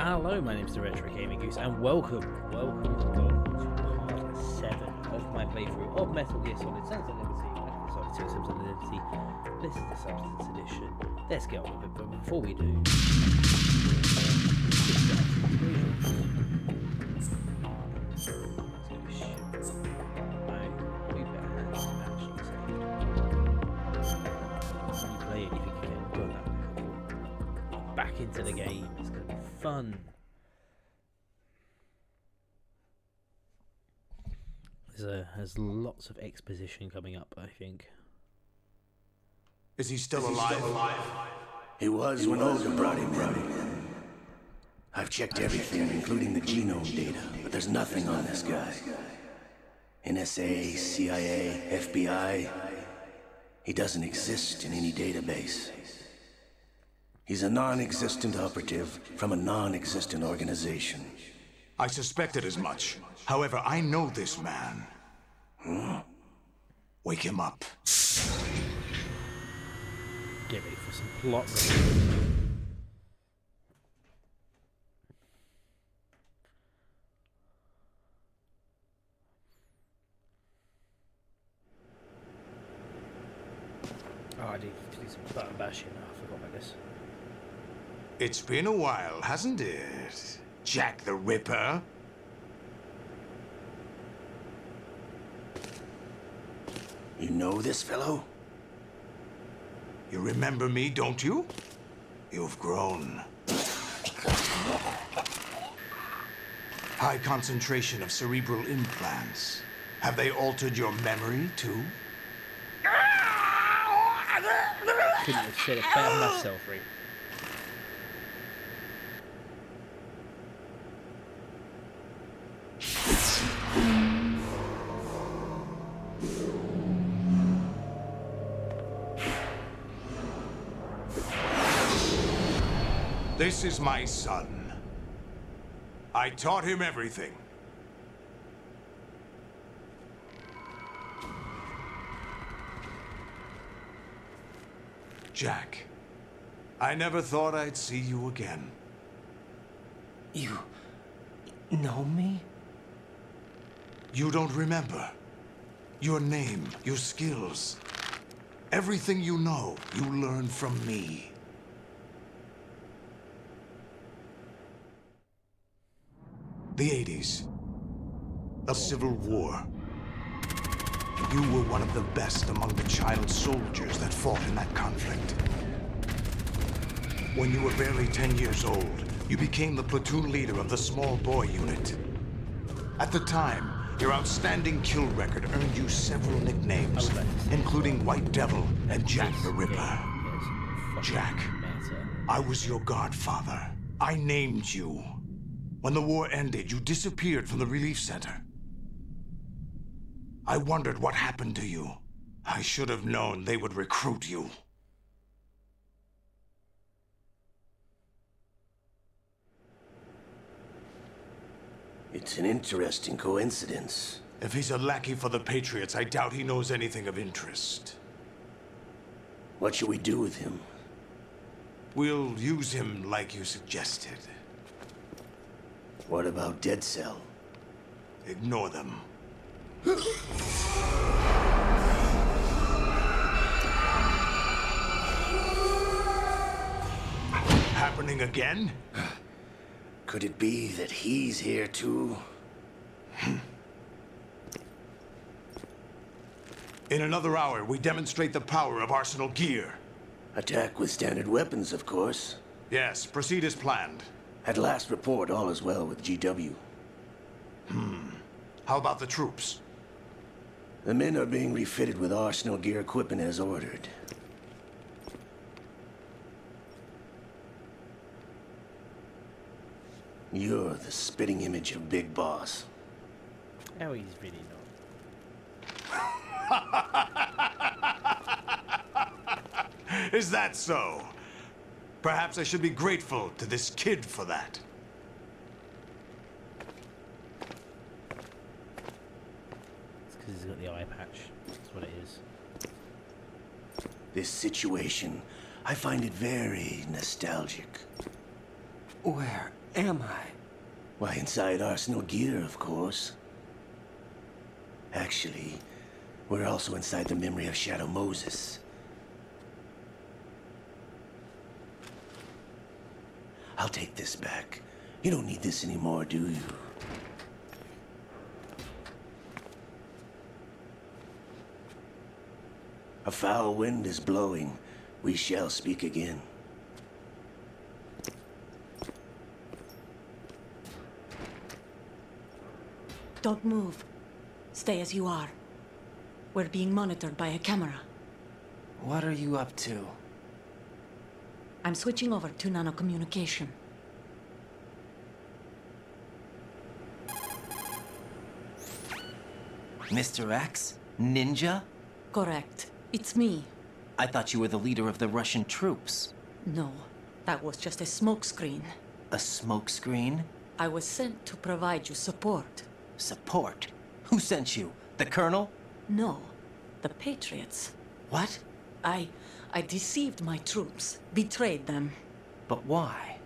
Hello, my name is the Retro Gaming Goose, and welcome to part 7 of my playthrough of Metal Gear Solid: Sons of Liberty. Sorry, Sons of Liberty. This is the Substance Edition. Let's get on with it, but before we do, back into the game. It's going to be fun. There's lots of exposition coming up, I think. Is he still alive? He was when Olga brought him in. I've checked everything, including the genome data, but there's nothing on this guy. NSA, CIA, FBI. He doesn't exist in any database. He's a non-existent operative from a non-existent organization. I suspected as much. However, I know this man. Wake him up. Get ready for some plot reveals. Oh, I need to do some button bashing. Oh, I forgot about this. It's been a while, hasn't it? Jack the Ripper? You know this fellow? You remember me, don't you? You've grown. High concentration of cerebral implants. Have they altered your memory, too? Couldn't have said it better myself, Rick. This is my son. I taught him everything. Jack, I never thought I'd see you again. You know me? You don't remember. Your name, your skills. Everything you know, you learned from me. The 80s. A civil war. You were one of the best among the child soldiers that fought in that conflict. When you were barely 10 years old, you became the platoon leader of the small boy unit. At the time, your outstanding kill record earned you several nicknames, including White Devil and Jack the Ripper. Jack, I was your godfather. I named you. When the war ended, you disappeared from the relief center. I wondered what happened to you. I should have known they would recruit you. It's an interesting coincidence. If he's a lackey for the Patriots, I doubt he knows anything of interest. What should we do with him? We'll use him like you suggested. What about Dead Cell? Ignore them. Happening again? Could it be that he's here too? In another hour, we demonstrate the power of Arsenal gear. Attack with standard weapons, of course. Yes, proceed as planned. At last report, all is well with GW. How about the troops? The men are being refitted with Arsenal gear equipment as ordered. You're the spitting image of Big Boss. Oh, he's really not. Is that so? Perhaps I should be grateful to this kid for that. It's because he's got the eye patch. That's what it is. This situation, I find it very nostalgic. Where am I? Why, inside Arsenal gear, of course. Actually, we're also inside the memory of Shadow Moses. I'll take this back. You don't need this anymore, do you? A foul wind is blowing. We shall speak again. Don't move. Stay as you are. We're being monitored by a camera. What are you up to? I'm switching over to nanocommunication. Mr. X? Ninja? Correct. It's me. I thought you were the leader of the Russian troops. No, that was just a smokescreen. A smokescreen? I was sent to provide you support. Support? Who sent you? The Colonel? No, the Patriots. What? I deceived my troops, betrayed them. But why?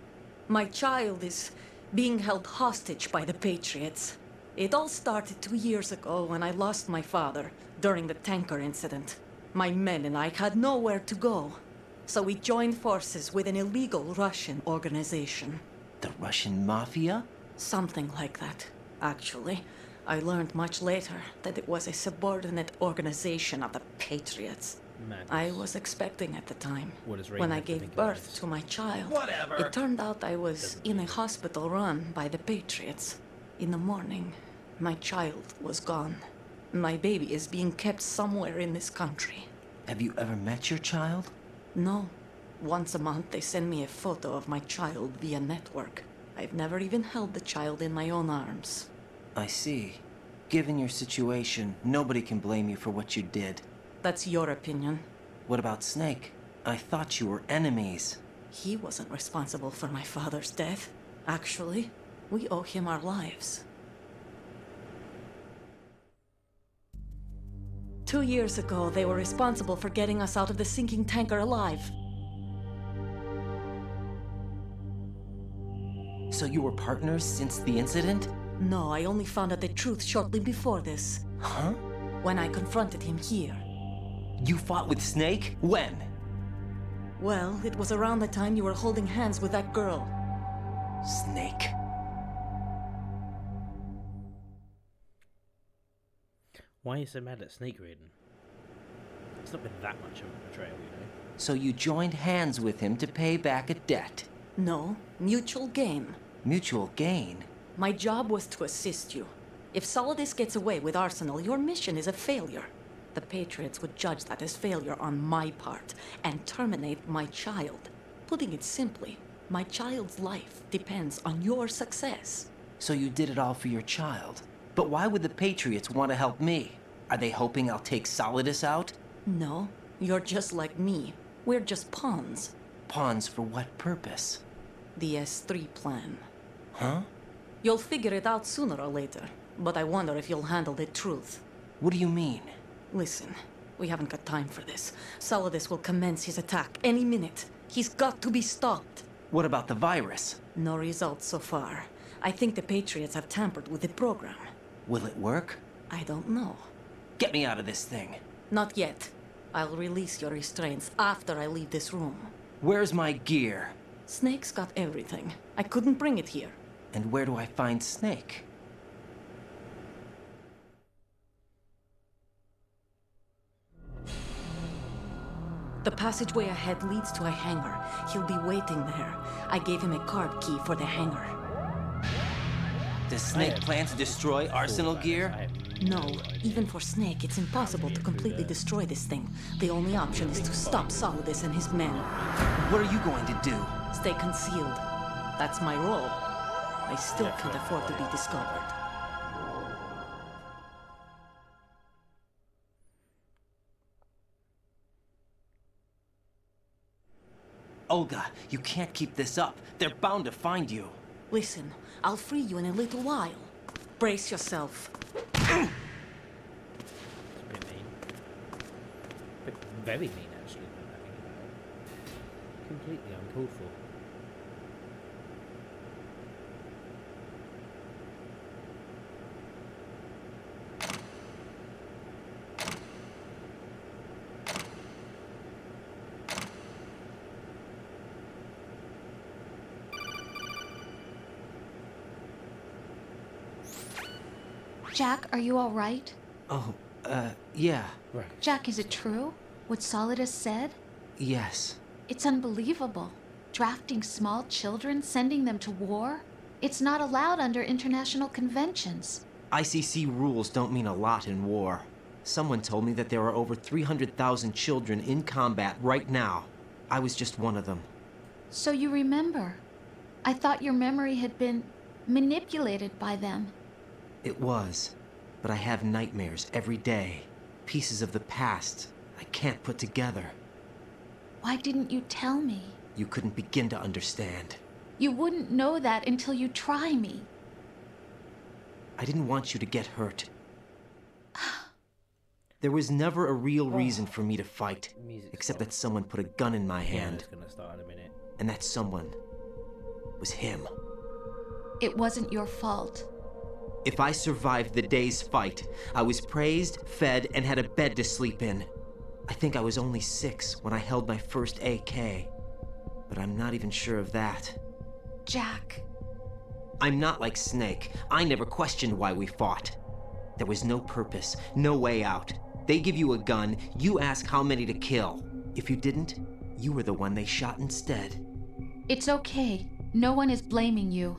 My child is being held hostage by the Patriots. It all started 2 years ago when I lost my father during the tanker incident. My men and I had nowhere to go, so we joined forces with an illegal Russian organization. The Russian Mafia? Something like that, actually. I learned much later that it was a subordinate organization of the Patriots. Madness. I was expecting at the time, What does Rain when I have to gave think of birth this? to my child. Whatever. It turned out I was in a hospital run by the Patriots. In the morning, my child was gone. My baby is being kept somewhere in this country. Have you ever met your child? No. Once a month, they send me a photo of my child via network. I've never even held the child in my own arms. I see. Given your situation, nobody can blame you for what you did. That's your opinion. What about Snake? I thought you were enemies. He wasn't responsible for my father's death. Actually, we owe him our lives. 2 years ago, they were responsible for getting us out of the sinking tanker alive. So you were partners since the incident? No, I only found out the truth shortly before this, Huh? when I confronted him here. You fought with Snake? When? Well, it was around the time you were holding hands with that girl. Snake. Why are you so mad at Snake Raiden? It's not been that much of a betrayal, you know. So you joined hands with him to pay back a debt. No, mutual gain. Mutual gain. My job was to assist you. If Solidus gets away with Arsenal, your mission is a failure. The Patriots would judge that as failure on my part and terminate my child. Putting it simply, my child's life depends on your success. So you did it all for your child. But why would the Patriots want to help me? Are they hoping I'll take Solidus out? No, you're just like me. We're just pawns. Pawns for what purpose? The S3 plan. Huh? You'll figure it out sooner or later, but I wonder if you'll handle the truth. What do you mean? Listen, we haven't got time for this. Solidus will commence his attack any minute. He's got to be stopped. What about the virus? No results so far. I think the Patriots have tampered with the program. Will it work? I don't know. Get me out of this thing. Not yet. I'll release your restraints after I leave this room. Where's my gear? Snake's got everything. I couldn't bring it here. And where do I find Snake? The passageway ahead leads to a hangar. He'll be waiting there. I gave him a card key for the hangar. Does Snake plan to destroy Arsenal gear? No, even for Snake, it's impossible to completely destroy this thing. The only option is to stop Solidus and his men. What are you going to do? Stay concealed. That's my role. I still can't afford to be discovered. Olga, you can't keep this up. They're bound to find you. Listen, I'll free you in a little while. Brace yourself. It's a bit mean. Very mean, actually, when I think about it. Completely uncalled for. Jack, are you all right? Oh, yeah. Right. Jack, is it true? What Solidus said? Yes. It's unbelievable. Drafting small children, sending them to war? It's not allowed under international conventions. ICC rules don't mean a lot in war. Someone told me that there are over 300,000 children in combat right now. I was just one of them. So you remember. I thought your memory had been manipulated by them. It was. But I have nightmares every day. Pieces of the past I can't put together. Why didn't you tell me? You couldn't begin to understand. You wouldn't know that until you try me. I didn't want you to get hurt. There was never a real reason for me to fight, except that someone put a gun in my hand, It's gonna start in a minute. and that someone was him. It wasn't your fault. If I survived the day's fight, I was praised, fed, and had a bed to sleep in. I think I was only 6 when I held my first AK, but I'm not even sure of that. Jack. I'm not like Snake. I never questioned why we fought. There was no purpose, no way out. They give you a gun, you ask how many to kill. If you didn't, you were the one they shot instead. It's okay. No one is blaming you.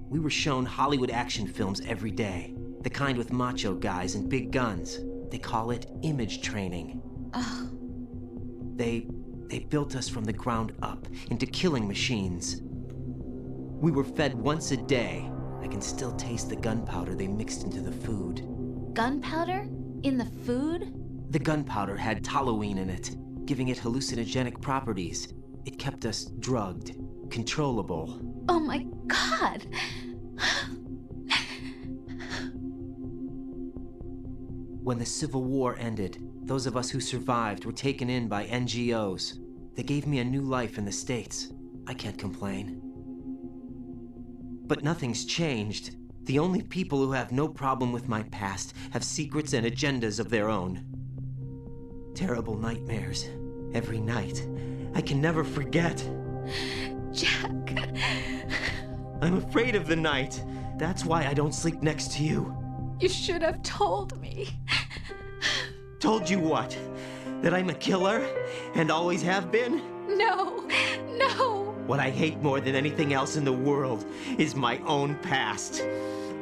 We were shown Hollywood action films every day. The kind with macho guys and big guns. They call it image training. Ugh. They built us from the ground up into killing machines. We were fed once a day. I can still taste the gunpowder they mixed into the food. Gunpowder? In the food? The gunpowder had toluene in it, giving it hallucinogenic properties. It kept us drugged, controllable. Oh my God! When the Civil War ended, those of us who survived were taken in by NGOs. They gave me a new life in the States. I can't complain. But nothing's changed. The only people who have no problem with my past have secrets and agendas of their own. Terrible nightmares. Every night. I can never forget. Jack. I'm afraid of the night. That's why I don't sleep next to you. You should have told me. Told you what? That I'm a killer? And always have been? No, no. What I hate more than anything else in the world is my own past.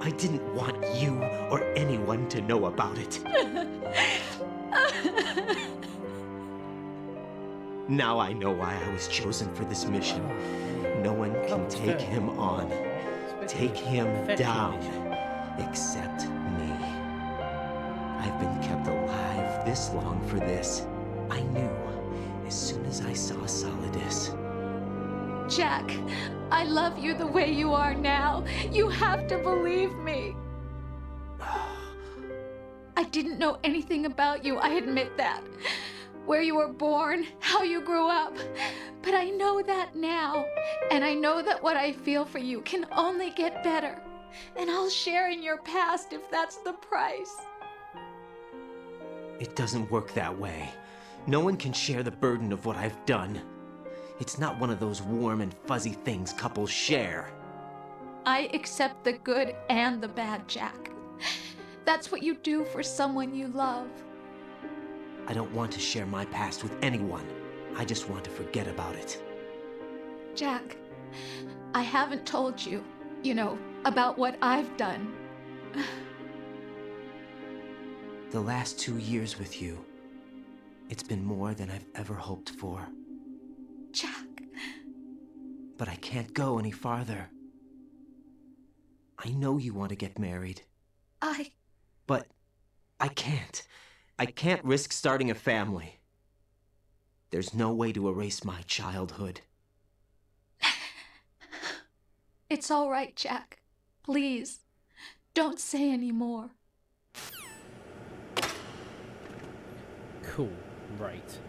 I didn't want you or anyone to know about it. Now I know why I was chosen for this mission. No one can take him on, take him down, except me. I've been kept alive this long for this. I knew as soon as I saw Solidus. Jack, I love you the way you are now. You have to believe me. I didn't know anything about you, I admit that. Where you were born, how you grew up. But I know that now. And I know that what I feel for you can only get better. And I'll share in your past if that's the price. It doesn't work that way. No one can share the burden of what I've done. It's not one of those warm and fuzzy things couples share. I accept the good and the bad, Jack. That's what you do for someone you love. I don't want to share my past with anyone. I just want to forget about it. Jack, I haven't told you, about what I've done. The last 2 years with you, it's been more than I've ever hoped for. Jack. But I can't go any farther. I know you want to get married. But I can't. I can't risk starting a family. There's no way to erase my childhood. It's all right, Jack. Please, don't say any more. Cool. Right.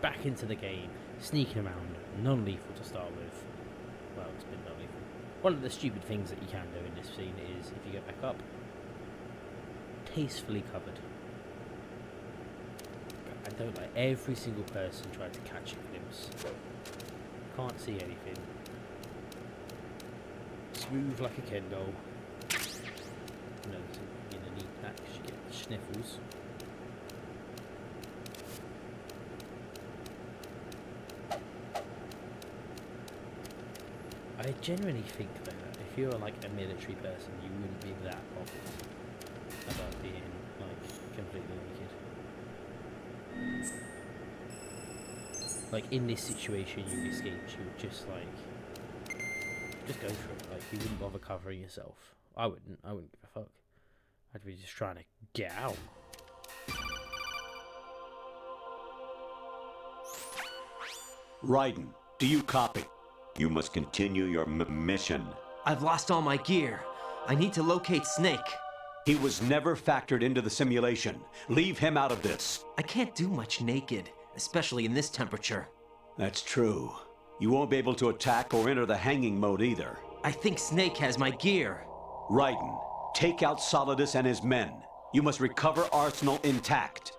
Back into the game. Sneaking around. Non-lethal to start with. Well, it's been non-lethal. One of the stupid things that you can do in this scene is, if you get back up, tastefully covered. I don't like every single person tried to catch a glimpse. Can't see anything. Smooth like a Ken doll. No, it's in a neat sniffles. I genuinely think that if you're like a military person, you wouldn't be that bothered about being like completely naked. Like in this situation you escaped, you would just go for it. Like you wouldn't bother covering yourself. I wouldn't give a fuck. I'd be just trying to get out. Raiden, do you copy? You must continue your mission. I've lost all my gear. I need to locate Snake. He was never factored into the simulation. Leave him out of this. I can't do much naked, especially in this temperature. That's true. You won't be able to attack or enter the hanging mode either. I think Snake has my gear. Raiden, take out Solidus and his men. You must recover Arsenal intact.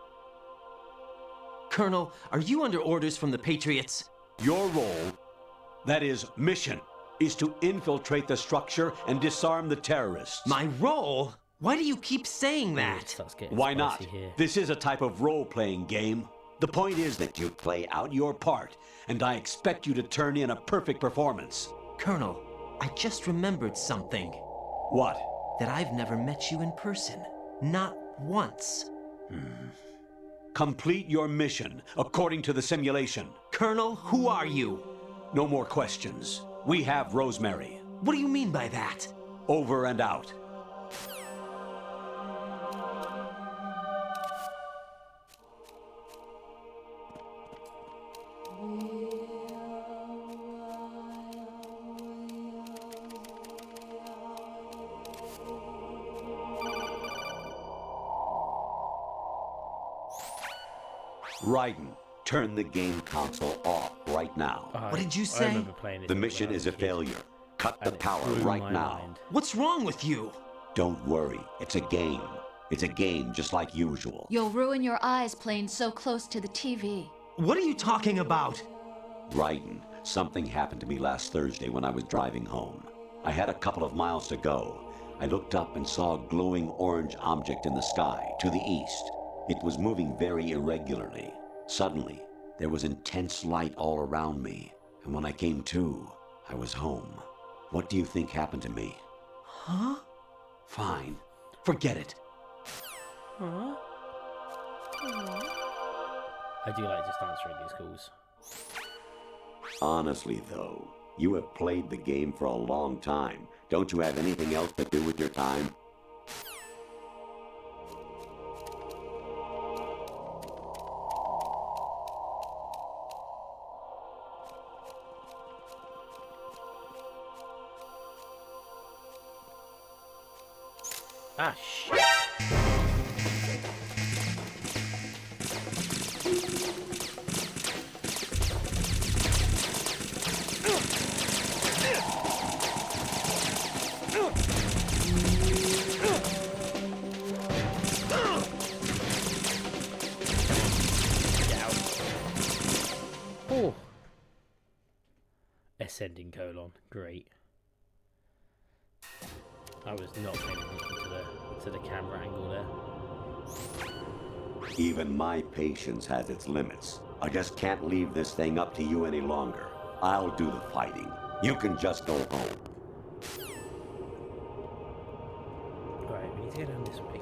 Colonel, are you under orders from the Patriots? Your role, that is, mission, is to infiltrate the structure and disarm the terrorists. My role? Why do you keep saying that? Why not? This is a type of role-playing game. The point is that you play out your part, and I expect you to turn in a perfect performance. Colonel, I just remembered something. What? That I've never met you in person. Not once. Complete your mission, according to the simulation. Colonel, who are you? No more questions. We have Rosemary. What do you mean by that? Over and out. Raiden, turn the game console off right now. What did you I say? remember playing it The when mission I was is a kid, failure. Cut the and it power blew right my now. mind. What's wrong with you? Don't worry, it's a game. It's a game just like usual. You'll ruin your eyes playing so close to the TV. What are you talking about? Raiden, something happened to me last Thursday when I was driving home. I had a couple of miles to go. I looked up and saw a glowing orange object in the sky, to the east. It was moving very irregularly. Suddenly, there was intense light all around me, and when I came to, I was home. What do you think happened to me? Huh? Fine. Forget it. I do like just answering these calls. Honestly, though, you have played the game for a long time. Don't you have anything else to do with your time? Ah, shit. Oh. Ascending colon. Great. I was not paying attention to the camera angle there. Even my patience has its limits. I just can't leave this thing up to you any longer. I'll do the fighting. You can just go home. Alright, we need to go down this way.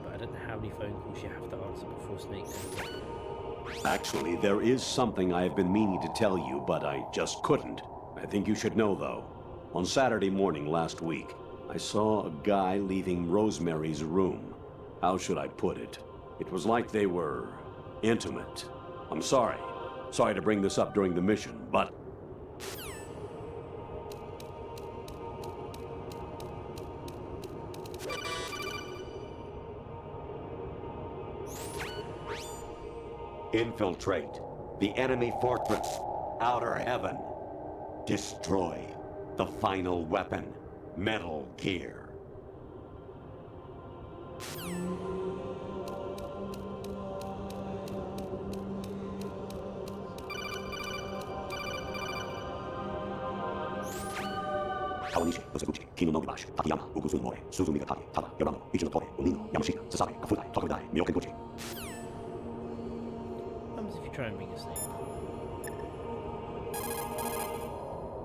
But I don't know how many phone calls you have to answer before Snake comes up. Actually, there is something I have been meaning to tell you, but I just couldn't. I think you should know, though. On Saturday morning last week, I saw a guy leaving Rosemary's room. How should I put it? It was like they were intimate. I'm sorry. Sorry to bring this up during the mission, but... Infiltrate the enemy fortress, Outer Heaven. Destroy the final weapon, Metal Gear. Kawanishi, Yoseguchi, Kino no Gibashi, Takayama, Ugusu More, Suzumi Gatari, Tada, Yorano, Ichino Unino, Yamashita, Sasaki, Kafutai, Tokudai, Miyokenguchi. What happens if you try and ring his name?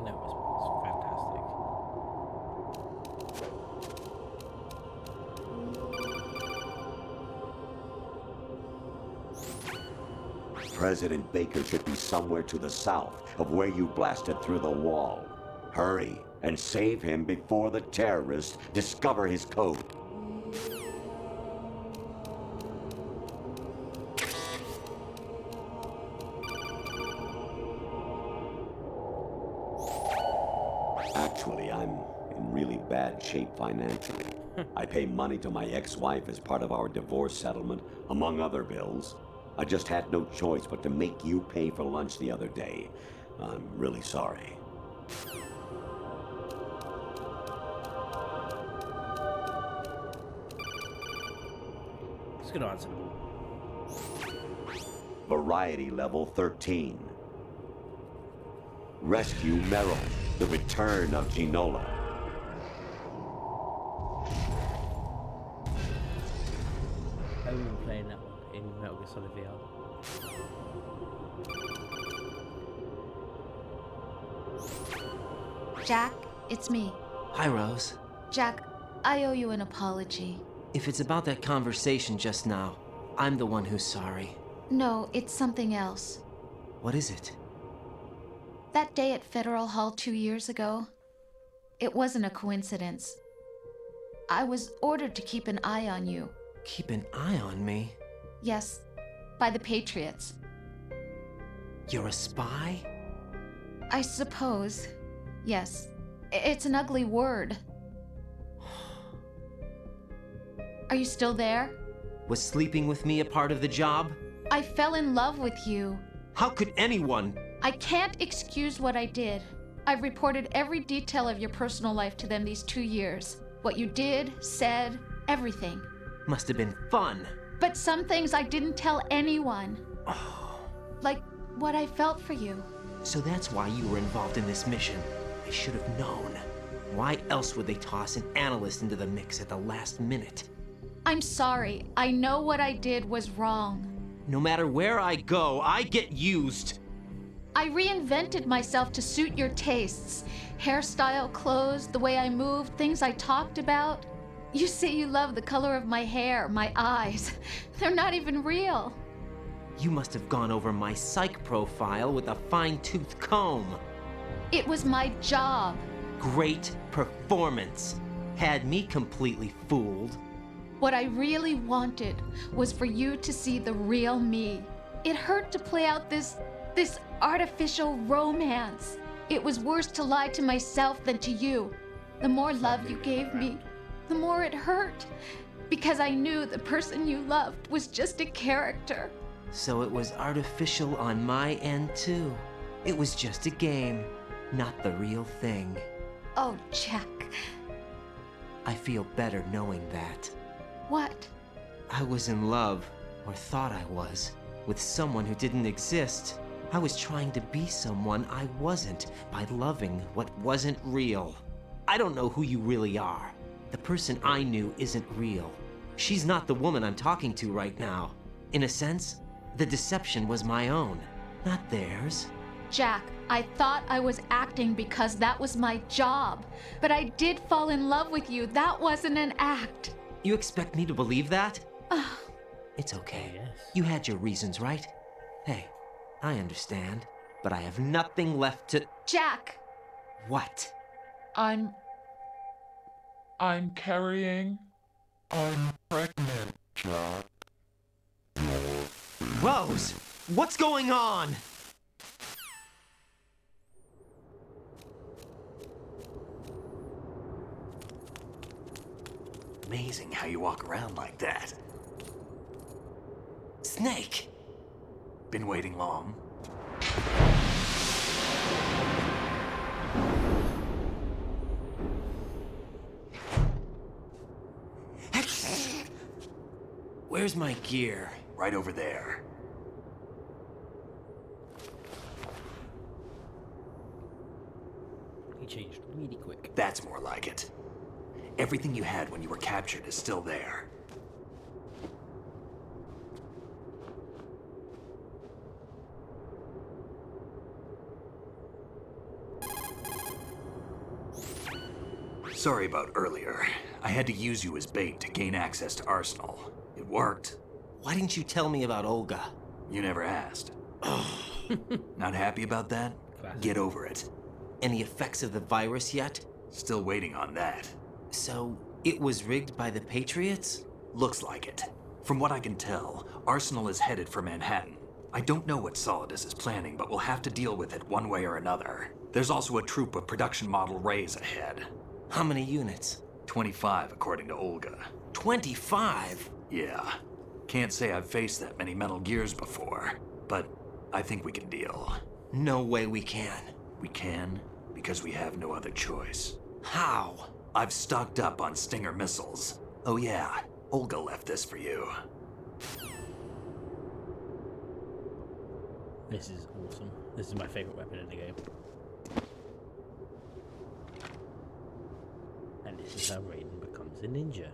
No response. Fantastic. President Baker should be somewhere to the south of where you blasted through the wall. Hurry and save him before the terrorists discover his code. Actually, I'm in really bad shape financially. I pay money to my ex-wife as part of our divorce settlement, among other bills. I just had no choice but to make you pay for lunch the other day. I'm really sorry. It's gonna answer them all. Variety level 13. Rescue Merrill, the return of Ginola. I remember playing that one in Metal Gear Solid VR. Jack, it's me. Hi, Rose. Jack, I owe you an apology. If it's about that conversation just now, I'm the one who's sorry. No, it's something else. What is it? That day at Federal Hall 2 years ago, it wasn't a coincidence. I was ordered to keep an eye on you. Keep an eye on me? Yes, by the Patriots. You're a spy? I suppose. Yes. It's an ugly word. Are you still there? Was sleeping with me a part of the job? I fell in love with you. How could anyone? I can't excuse what I did. I've reported every detail of your personal life to them these 2 years. What you did, said, everything. Must have been fun. But some things I didn't tell anyone. Like what I felt for you. So that's why you were involved in this mission. I should have known. Why else would they toss an analyst into the mix at the last minute? I'm sorry. I know what I did was wrong. No matter where I go, I get used. I reinvented myself to suit your tastes. Hairstyle, clothes, the way I moved, things I talked about. You say you love the color of my hair, my eyes. They're not even real. You must have gone over my psych profile with a fine-tooth comb. It was my job. Great performance. Had me completely fooled. What I really wanted was for you to see the real me. It hurt to play out this artificial romance. It was worse to lie to myself than to you. The more love you gave me, the more it hurt. Because I knew the person you loved was just a character. So it was artificial on my end too. It was just a game, not the real thing. Oh, Jack. I feel better knowing that. What? I was in love, or thought I was, with someone who didn't exist. I was trying to be someone I wasn't by loving what wasn't real. I don't know who you really are. The person I knew isn't real. She's not the woman I'm talking to right now. In a sense, the deception was my own, not theirs. Jack, I thought I was acting because that was my job. But I did fall in love with you. That wasn't an act. You expect me to believe that? It's okay. Yes. You had your reasons, right? Hey, I understand, but I have nothing left to... Jack! What? I'm carrying. I'm pregnant, Jack. Rose! What's going on? Amazing how you walk around like that. Snake! Been waiting long? Where's my gear? Right over there. He changed really quick. That's more like it. Everything you had when you were captured is still there. Sorry about earlier. I had to use you as bait to gain access to Arsenal. It worked. Why didn't you tell me about Olga? You never asked. Not happy about that? Classic. Get over it. Any effects of the virus yet? Still waiting on that. So, it was rigged by the Patriots? Looks like it. From what I can tell, Arsenal is headed for Manhattan. I don't know what Solidus is planning, but we'll have to deal with it one way or another. There's also a troop of production model Rays ahead. How many units? 25, according to Olga. 25? Yeah. Can't say I've faced that many Metal Gears before, but I think we can deal. No way we can. We can, because we have no other choice. How? I've stocked up on Stinger missiles. Oh yeah, Olga left this for you. This is awesome. This is my favorite weapon in the game. And this is how Raiden becomes a ninja.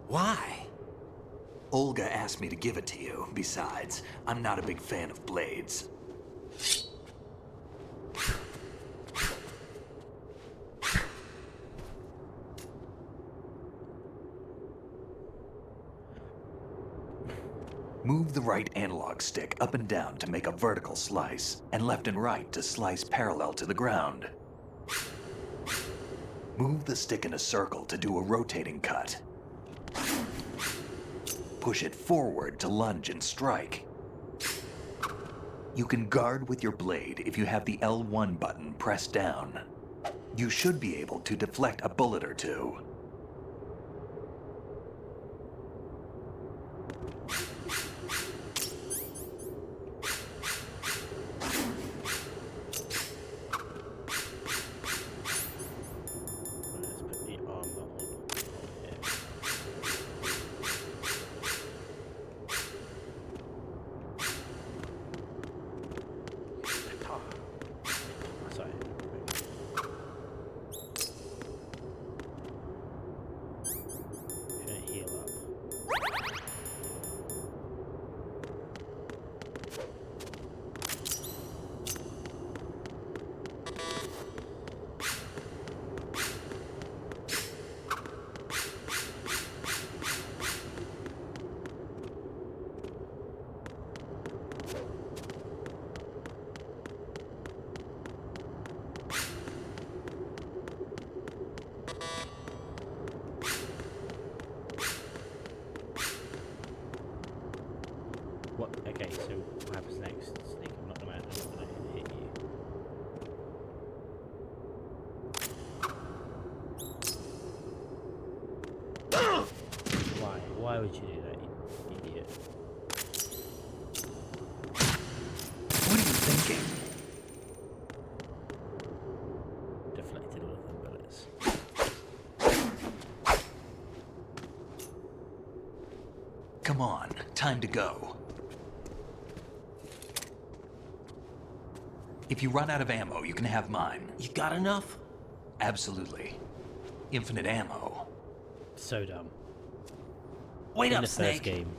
Why? Olga asked me to give it to you. Besides, I'm not a big fan of blades. Move the right analog stick up and down to make a vertical slice, and left and right to slice parallel to the ground. Move the stick in a circle to do a rotating cut. Push it forward to lunge and strike. You can guard with your blade if you have the L1 button pressed down. You should be able to deflect a bullet or two. Let's put the armor on here. Sorry. Should heal up. What? Okay, so what happens next? Snake, I'm not gonna hit you. Why? Why would you do that, you idiot? What are you thinking? Deflected all of them bullets. Come on, time to go. If you run out of ammo, you can have mine. You got enough? Absolutely. Infinite ammo. So dumb. Wait In up, the first Snake. game.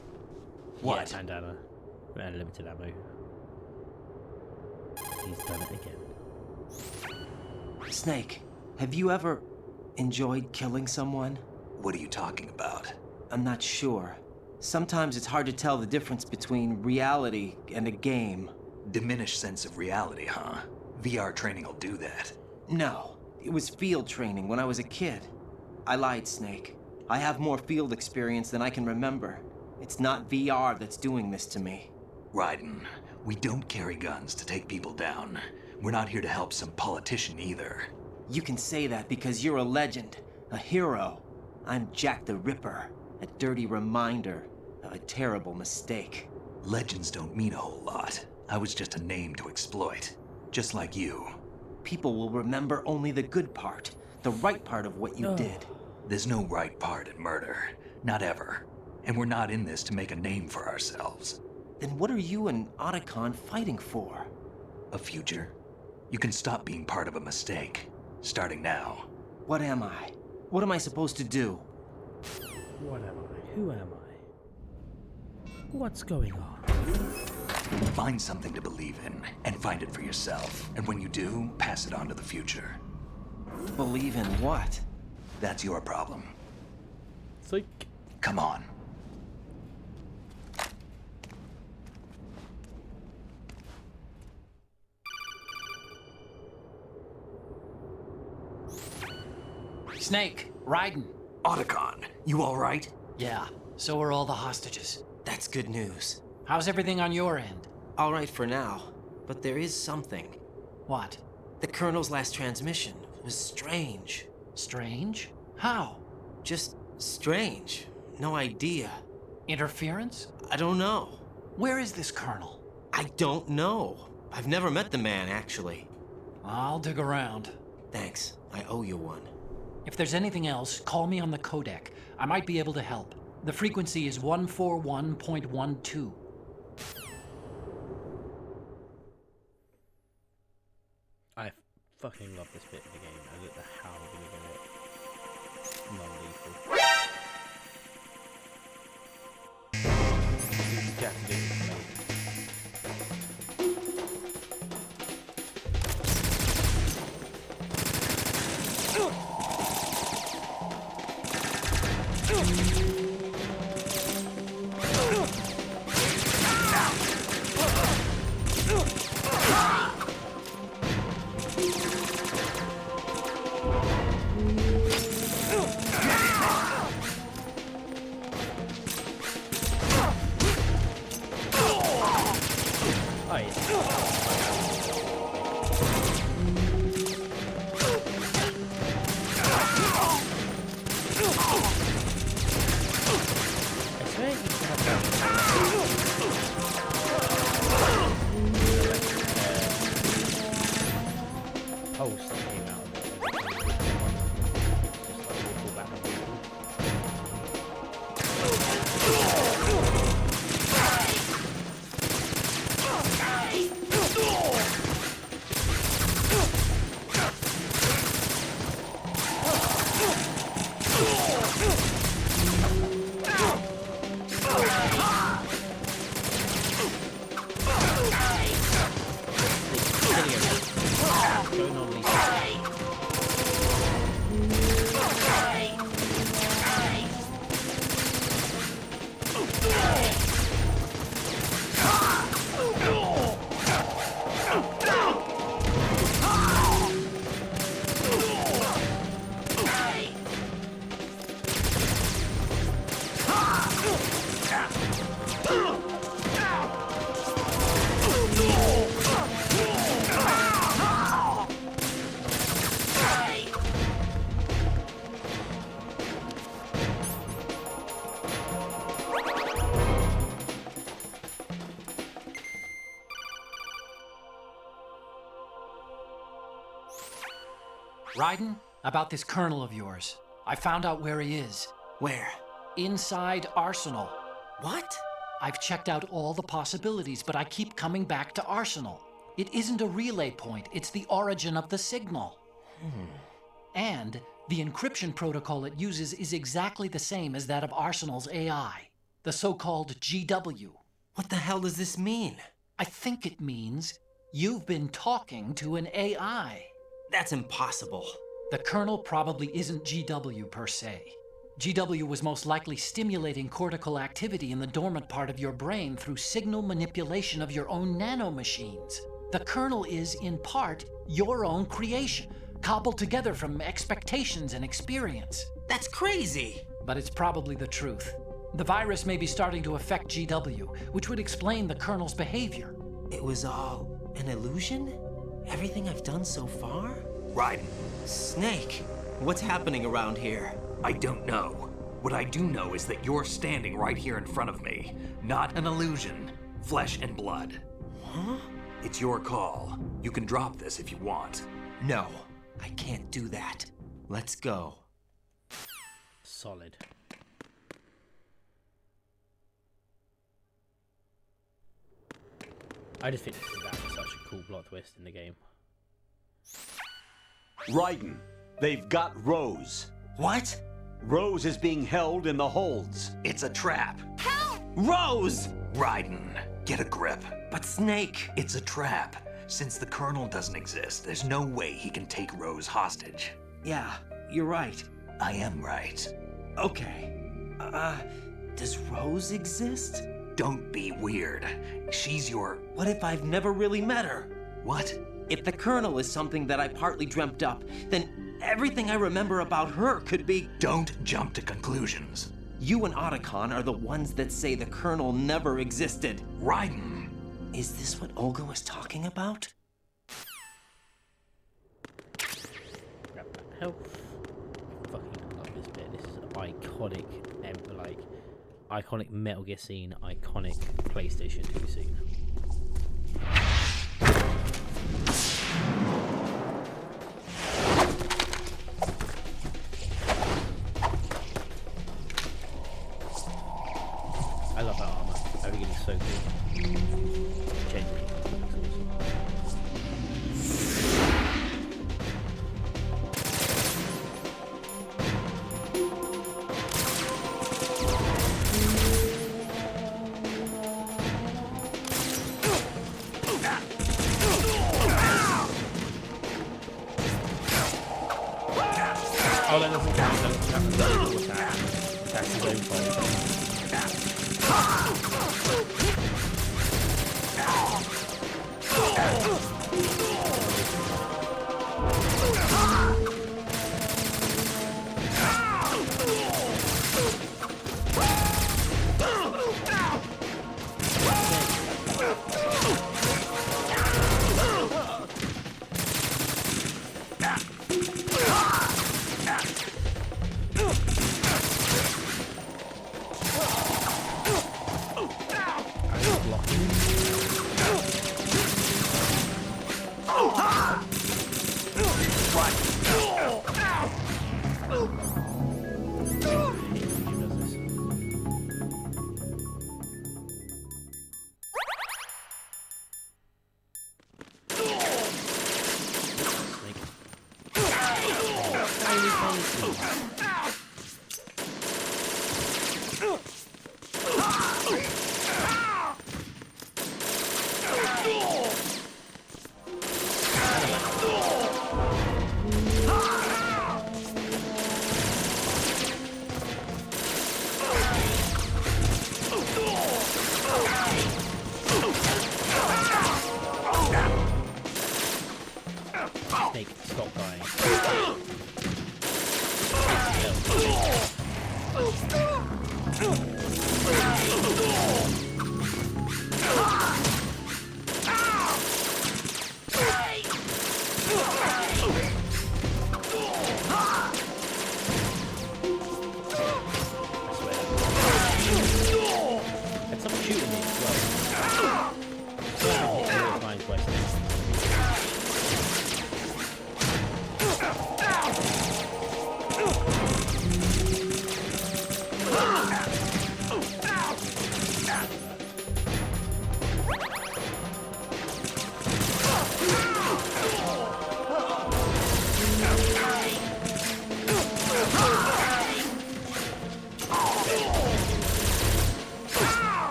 What? Yeah, bandana. And limited ammo. He's done it again. Snake, have you ever enjoyed killing someone? What are you talking about? I'm not sure. Sometimes it's hard to tell the difference between reality and a game. Diminished sense of reality, huh? VR training will do that. No, it was field training when I was a kid. I lied, Snake. I have more field experience than I can remember. It's not VR that's doing this to me. Raiden, we don't carry guns to take people down. We're not here to help some politician either. You can say that because you're a legend, a hero. I'm Jack the Ripper, a dirty reminder of a terrible mistake. Legends don't mean a whole lot. I was just a name to exploit. Just like you. People will remember only the good part, the right part of what you did. There's no right part in murder. Not ever. And we're not in this to make a name for ourselves. Then what are you and Otacon fighting for? A future? You can stop being part of a mistake, starting now. What am I? What am I supposed to do? What am I? Who am I? What's going on? Find something to believe in, and find it for yourself. And when you do, pass it on to the future. Believe in what? That's your problem. Psych. Come on. Snake, Raiden. Otacon, you alright? Yeah, so are all the hostages. That's good news. How's everything on your end? All right for now, but there is something. What? The Colonel's last transmission was strange. Strange? How? Just strange. No idea. Interference? I don't know. Where is this Colonel? I don't know. I've never met the man, actually. I'll dig around. Thanks. I owe you one. If there's anything else, call me on the codec. I might be able to help. The frequency is 141.12. I fucking love this bit of the game. I don't know how I'm gonna get it non-lethal. You have to do it, mate. Pulse that came out of it. Just like pull back on people. Going on these. Raiden, about this Colonel of yours. I found out where he is. Where? Inside Arsenal. What? I've checked out all the possibilities, but I keep coming back to Arsenal. It isn't a relay point, it's the origin of the signal. And the encryption protocol it uses is exactly the same as that of Arsenal's AI, the so-called GW. What the hell does this mean? I think it means you've been talking to an AI. That's impossible. The Colonel probably isn't GW per se. GW was most likely stimulating cortical activity in the dormant part of your brain through signal manipulation of your own nanomachines. The Colonel is, in part, your own creation, cobbled together from expectations and experience. That's crazy! But it's probably the truth. The virus may be starting to affect GW, which would explain the Colonel's behavior. It was all an illusion? Everything I've done so far? Raiden, Snake, what's happening around here? I don't know. What I do know is that you're standing right here in front of me. Not an illusion. Flesh and blood. Huh? It's your call. You can drop this if you want. No, I can't do that. Let's go. Solid. I just think this is about such a cool plot twist in the game. Raiden, they've got Rose. What? Rose is being held in the holds. It's a trap. Rose! Raiden, get a grip. But Snake. It's a trap. Since the Colonel doesn't exist, there's no way he can take Rose hostage. Yeah, you're right. I am right. Okay. Does Rose exist? Don't be weird. She's your... What if I've never really met her? What? If the Colonel is something that I partly dreamt up, then everything I remember about her could be... Don't jump to conclusions. You and Otacon are the ones that say the Colonel never existed. Raiden. Is this what Olga was talking about? Grab that health. Fucking love this bit. This is iconic, iconic Metal Gear scene, iconic PlayStation 2 scene. I love that armor. Everything is so cool. Genuinely, it looks awesome. Oh, that doesn't count. That doesn't count. That's his own fault. Snake, stop dying. And someone shooting me as well.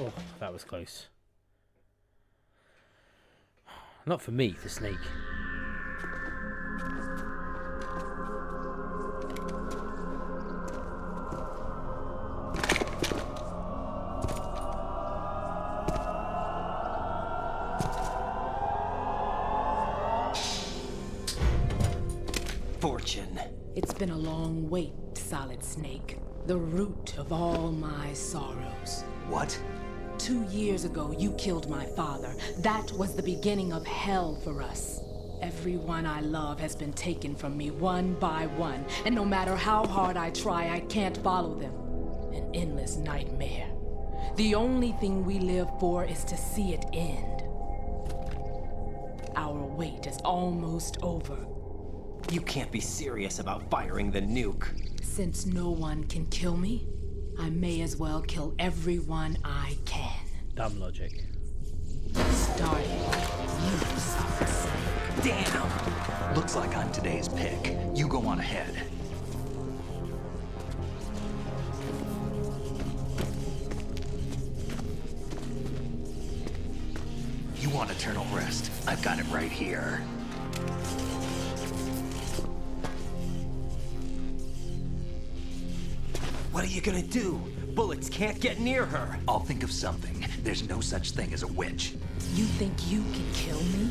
Oh, that was close. Not for me, for Snake. Fortune. It's been a long wait, Solid Snake. The root of all my sorrows. What? 2 years ago, you killed my father. That was the beginning of hell for us. Everyone I love has been taken from me one by one, and no matter how hard I try, I can't follow them. An endless nightmare. The only thing we live for is to see it end. Our wait is almost over. You can't be serious about firing the nuke. Since no one can kill me, I may as well kill everyone I can. Dumb logic. Start. You suffer. Damn! Looks like I'm today's pick. You go on ahead. You want eternal rest? I've got it right here. What are you gonna do? Bullets can't get near her. I'll think of something. There's no such thing as a witch. You think you can kill me?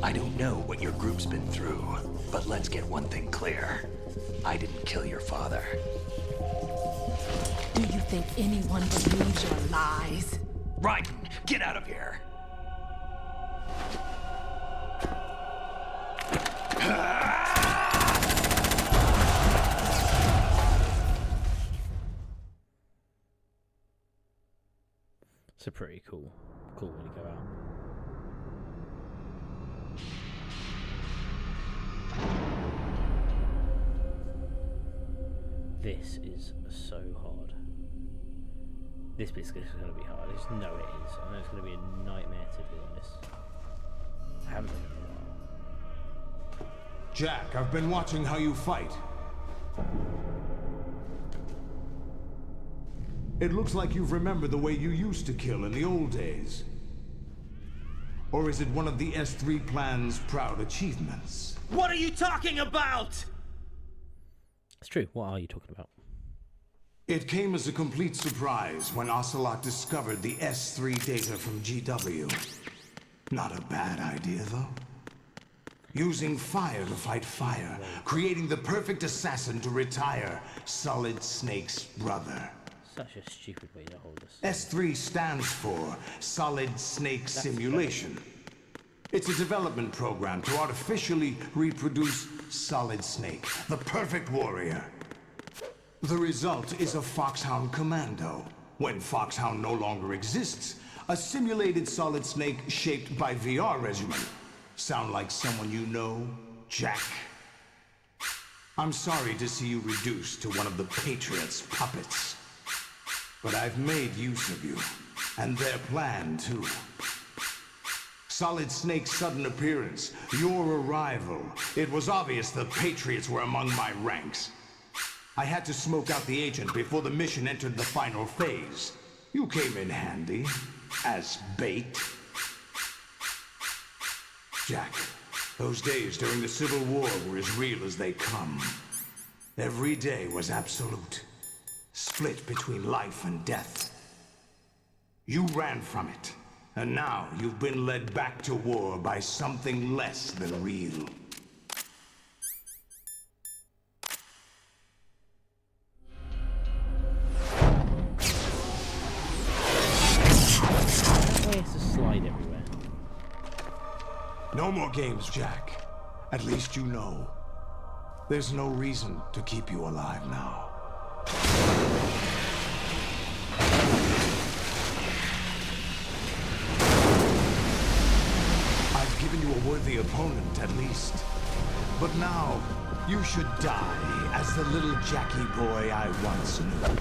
I don't know what your group's been through, but let's get one thing clear. I didn't kill your father. Do you think anyone believes your lies? Raiden, get out of here! It's a pretty cool way to go out. This is so hard. This bit's going to be hard. I just know it is. I know it's going to be a nightmare to do on this. I haven't done it in a while. Jack, I've been watching how you fight. It looks like you've remembered the way you used to kill in the old days. Or is it one of the S3 plan's proud achievements? What are you talking about? It's true. What are you talking about? It came as a complete surprise when Ocelot discovered the S3 data from GW. Not a bad idea, though. Using fire to fight fire, creating the perfect assassin to retire Solid Snake's brother. Such a stupid way to hold us. S3 stands for Solid Snake Simulation. It's a development program to artificially reproduce Solid Snake, the perfect warrior. The result is a Foxhound Commando. When Foxhound no longer exists, a simulated Solid Snake shaped by VR regimen. Sound like someone you know, Jack? I'm sorry to see you reduced to one of the Patriots' puppets. But I've made use of you, and their plan too. Solid Snake's sudden appearance, your arrival. It was obvious the Patriots were among my ranks. I had to smoke out the agent before the mission entered the final phase. You came in handy, as bait. Jack, those days during the Civil War were as real as they come. Every day was absolute. Split between life and death. You ran from it, and now you've been led back to war by something less than real. Why is the slide everywhere? No more games, Jack. At least you know. There's no reason to keep you alive now. I've given you a worthy opponent, at least. But now, you should die as the little Jackie boy I once knew.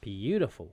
Beautiful.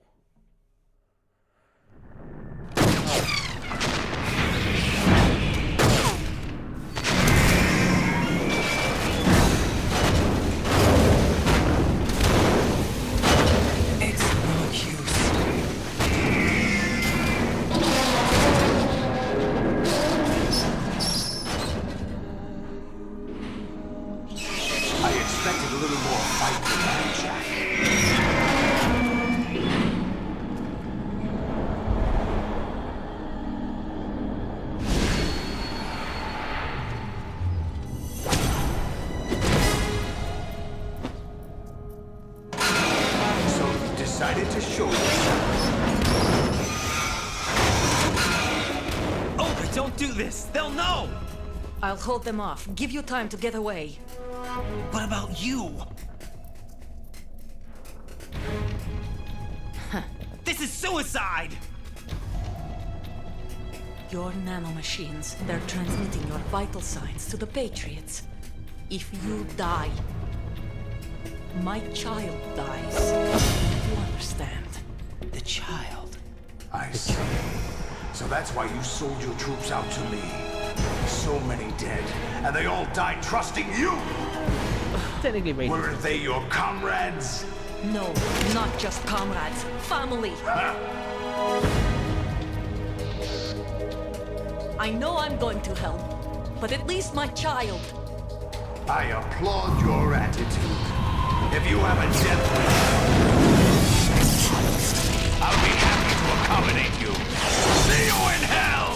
Decided to show yourself. Olga, don't do this! They'll know! I'll hold them off. Give you time to get away. What about you? This is suicide! Your nanomachines, they're transmitting your vital signs to the Patriots. If you die, my child dies. You understand? The child. I see. So that's why you sold your troops out to me. So many dead, and they all died trusting you! Technically racist. Weren't they your comrades? No, not just comrades. Family. I know I'm going to hell, but at least my child. I applaud your attitude. If you have a death wish, I'll be happy to accommodate you. See you in hell!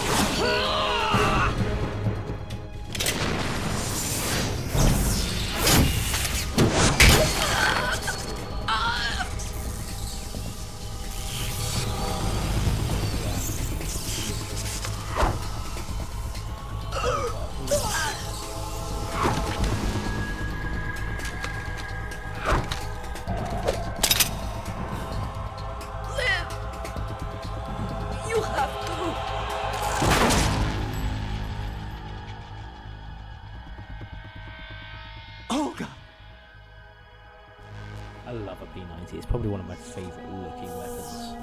I love a P90. It's probably one of my favorite looking weapons.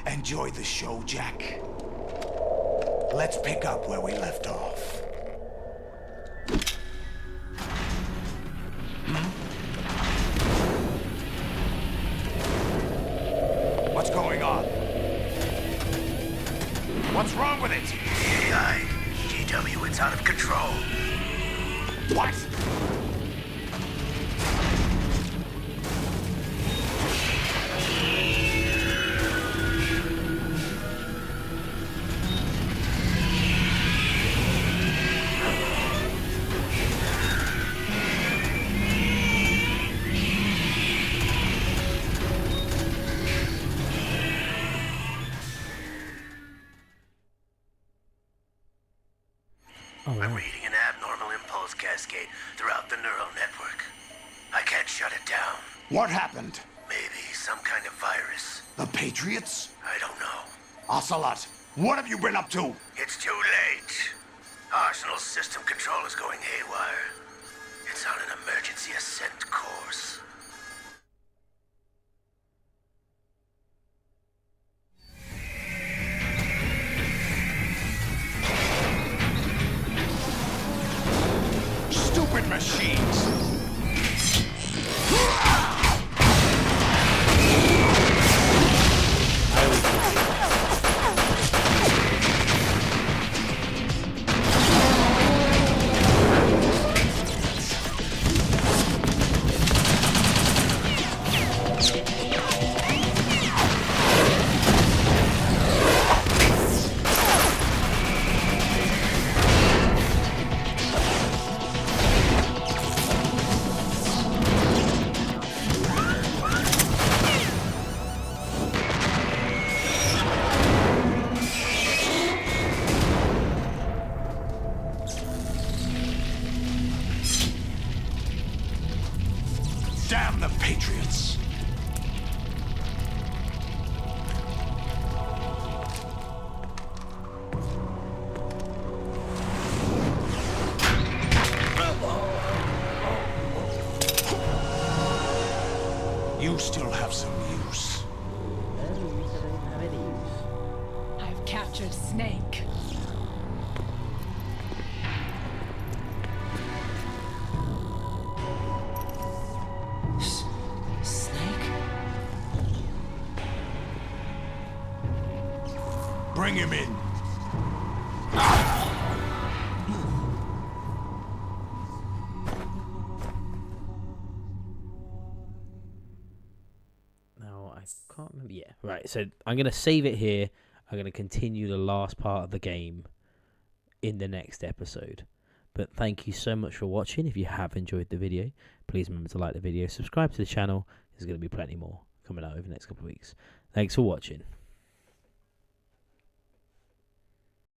Enjoy the show, Jack. Let's pick up where we left off. What's going on? What's wrong with it? AI, GW, it's out of control. What? I'm reading an abnormal impulse cascade throughout the neural network. I can't shut it down. What happened? Maybe some kind of virus. The Patriots? I don't know. Ocelot, what have you been up to? It's too late. Arsenal's system control is going haywire. It's on an emergency ascent course. Stupid machines! You still have some use. No, you said I didn't have any use. I've captured Snake. Snake? Bring him in. Now, I can't remember. Yeah, right. So I'm going to save it here. I'm going to continue the last part of the game in the next episode. But thank you so much for watching. If you have enjoyed the video, please remember to like the video, subscribe to the channel. There's going to be plenty more coming out over the next couple of weeks. Thanks for watching.